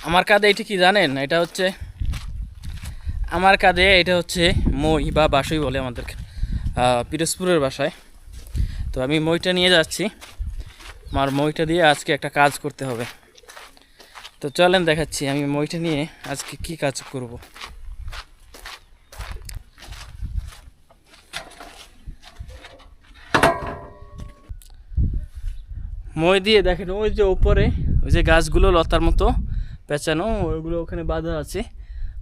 আমার কাঁধে এটা কি জানেন? এটা হচ্ছে আমার কাঁধে, এটা হচ্ছে মই বা বাসই বলে আমাদের পিরোজপুরের ভাষায়। তো আমি মইটা নিয়ে যাচ্ছি, আমার মইটা দিয়ে আজকে একটা কাজ করতে হবে। তো চলেন দেখাচ্ছি আমি মইটা নিয়ে আজকে কি কাজ করব। মই দিয়ে দেখেন ওই যে উপরে ওই যে গাছগুলো লতার মতো পেঁচানো, ওইগুলো ওখানে বাঁধা আছে।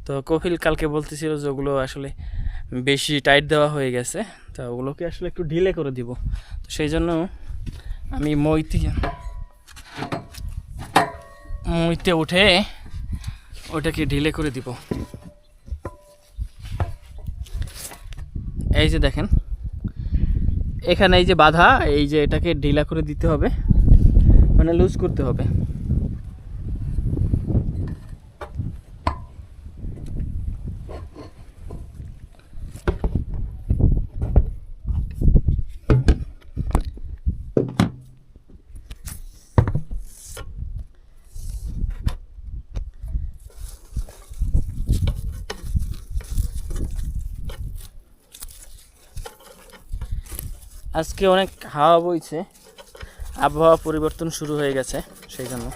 তো কপিল কালকে বলতেছিল যে ওগুলো আসলে বেশি টাইট দেওয়া হয়ে গেছে, তো ওগুলোকে আসলে একটু ঢিলে করে দিব। তো সেই জন্য আমি মইতে উঠে ওটাকে ঢিলে করে দিব। এই যে দেখেন এখানে এই যে বাধা, এই যে এটাকে ঢিলা করে দিতে হবে, মানে লুজ করতে হবে। আজকে অনেক হাওয়া বইছে, আবহাওয়া পরিবর্তন শুরু হয়ে গেছে, সেই জন্য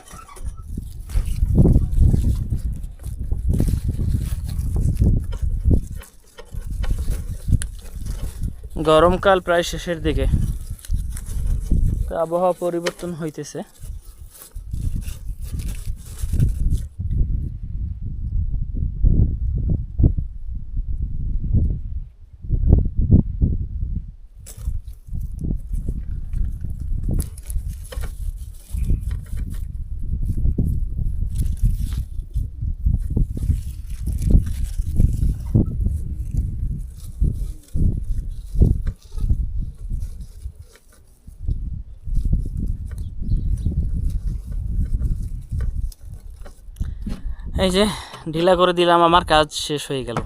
গরমকাল প্রায় শেষের দিকে, তো আবহাওয়া পরিবর্তন হইতেছে। এই যে ঢিলা করে দিলাম, আমার কাজ শেষ হয়ে গেল।